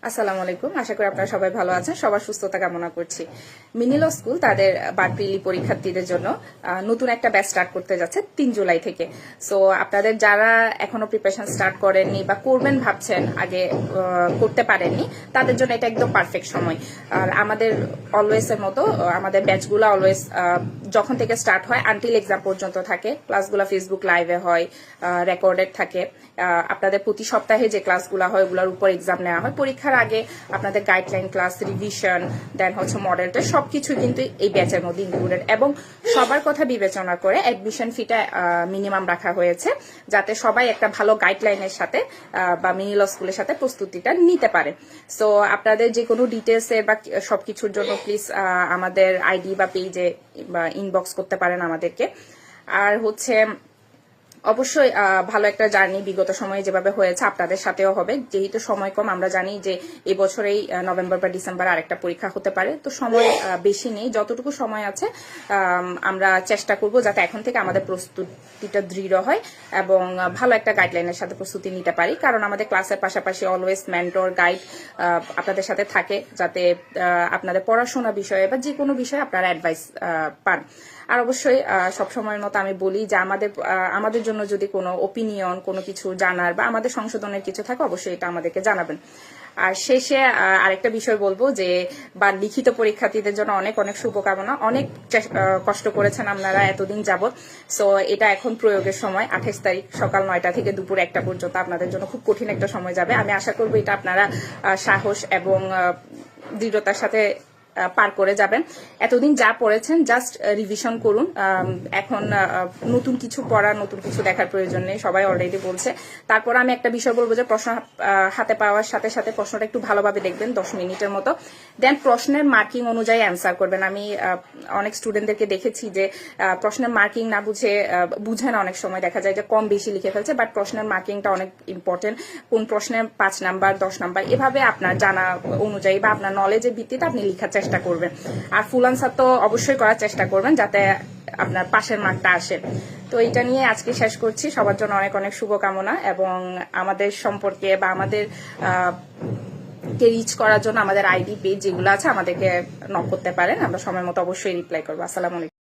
আসসালামু আলাইকুম। আশা করি আপনারা সবাই ভালো আছেন। সবার সুস্থতা কামনা করছি। মিনি ল স্কুল তাদের বার প্রিলি পরীক্ষার্থীদের জন্য নতুন একটা ব্যাচ স্টার্ট করতে যাচ্ছে 3 জুলাই থেকে। সো আপনাদের যারা এখনো প্রিপারেশন স্টার্ট করেননি বা করবেন ভাবছেন, আগে করতে পারেননি, তাদের জন্য এটা একদম পারফেক্ট সময়। আর আমাদের অলওয়েজ এর মতো আমাদের ব্যাচগুলো অলওয়েজ যখন থেকে স্টার্ট হয় আনটিল এক্সাম পর্যন্ত থাকে। ক্লাসগুলো ফেসবুক লাইভে হয়, রেকর্ডেড থাকে। আপনাদের প্রতি সপ্তাহে যে ক্লাসগুলো হয় ওগুলোর উপর এক্সাম নেওয়া হয়। পরীক্ষার আগে আপনাদের গাইডলাইন ক্লাস, রিভিশন, দেন হচ্ছে মডেল টেস্ট সবকিছু কিন্তু এই ব্যাচের মধ্যে ইনক্লুডেড, এবং সবার কথা বিবেচনা করে অ্যাডমিশন ফিটা মিনিমাম রাখা হয়েছে, যাতে সবাই একটা ভালো গাইডলাইনের সাথে বা মিনি ল স্কুলের সাথে প্রস্তুতিটা নিতে পারে। সো আপনাদের যে কোনো ডিটেলসের বা সবকিছুর জন্য প্লিজ আমাদের আইডি বা পেজে বা ইনবক্স করতে পারেন আমাদেরকে। আর হচ্ছে অবশ্যই ভালো একটা জার্নি বিগত সময়ে যেভাবে হয়েছে আপনাদের সাথেও হবে। যেহেতু সময় কম, আমরা জানি যে এবছরেই নভেম্বর বা ডিসেম্বর আরেকটা পরীক্ষা হতে পারে, তো সময় বেশি নেই। যতটুকু সময় আছে আমরা চেষ্টা করব যাতে এখন থেকে আমাদের প্রস্তুতিটা দৃঢ় হয় এবং ভালো একটা গাইডলাইনের সাথে প্রস্তুতি নিতে পারি। কারণ আমাদের ক্লাসের পাশাপাশি অলওয়েজ মেন্টর, গাইড আপনাদের সাথে থাকে, যাতে আপনাদের পড়াশোনা বিষয়ে বা যে কোনো বিষয়ে আপনারা অ্যাডভাইস পান। আর অবশ্যই সবসময়ের মতো আমি বলি যে আমাদের জন্য যদি কোনো ওপিনিয়ন, কোনো কিছু জানার বা আমাদের সংশোধনের কিছু থাকে, অবশ্যই এটা আমাদেরকে জানাবেন। আর শেষে আরেকটা বিষয় বলবো যে বা লিখিত পরীক্ষার্থীদের জন্য অনেক অনেক শুভকামনা। অনেক কষ্ট করেছেন আপনারা এতদিন যাবত। সো এটা এখন প্রয়োগের সময়। 28 তারিখ সকাল 9টা থেকে দুপুর 1টা পর্যন্ত আপনাদের জন্য খুব কঠিন একটা সময় যাবে। আমি আশা করবো এটা আপনারা সাহস এবং দৃঢ়তার সাথে পার করে যাবেন। এতদিন যা পড়েছেন জাস্ট রিভিশন করুন। এখন নতুন কিছু পড়ার, নতুন কিছু দেখার প্রয়োজন নেই, সবাই অলরেডি বলছে। তারপর আমি একটা বিষয় বলবো যে প্রশ্ন হাতে পাওয়ার সাথে সাথে প্রশ্নটা একটু ভালোভাবে দেখবেন, 10 মিনিটের মতো। দেন প্রশ্নের মার্কিং অনুযায়ী অ্যান্সার করবেন। আমি অনেক স্টুডেন্টদেরকে দেখেছি যে প্রশ্নের মার্কিং না বুঝে না, অনেক সময় দেখা যায় যে কম বেশি লিখে ফেলছে, বাট প্রশ্নের মার্কিংটা অনেক ইম্পর্টেন্ট। কোন প্রশ্নে 5 নাম্বার, 10 নাম্বার, এভাবে আপনার জানা অনুযায়ী বা আপনার নলেজের ভিত্তিতে আপনি লিখার চেষ্টা করবেন। আর ফুল আনসার তো অবশ্যই করার চেষ্টা করবেন যাতে আপনার পাশের মার্কটা আসে। তো এটা নিয়ে আজকে শেষ করছি। সবার জন্য অনেক অনেক শুভকামনা, এবং আমাদের সম্পর্কে বা আমাদের কে রিচ করার জন্য আমাদের আইডি পেজ যেগুলো আছে আমাদেরকে নক করতে পারেন। আমরা সময় মতো অবশ্যই রিপ্লাই করবো। আসসালামু আলাইকুম।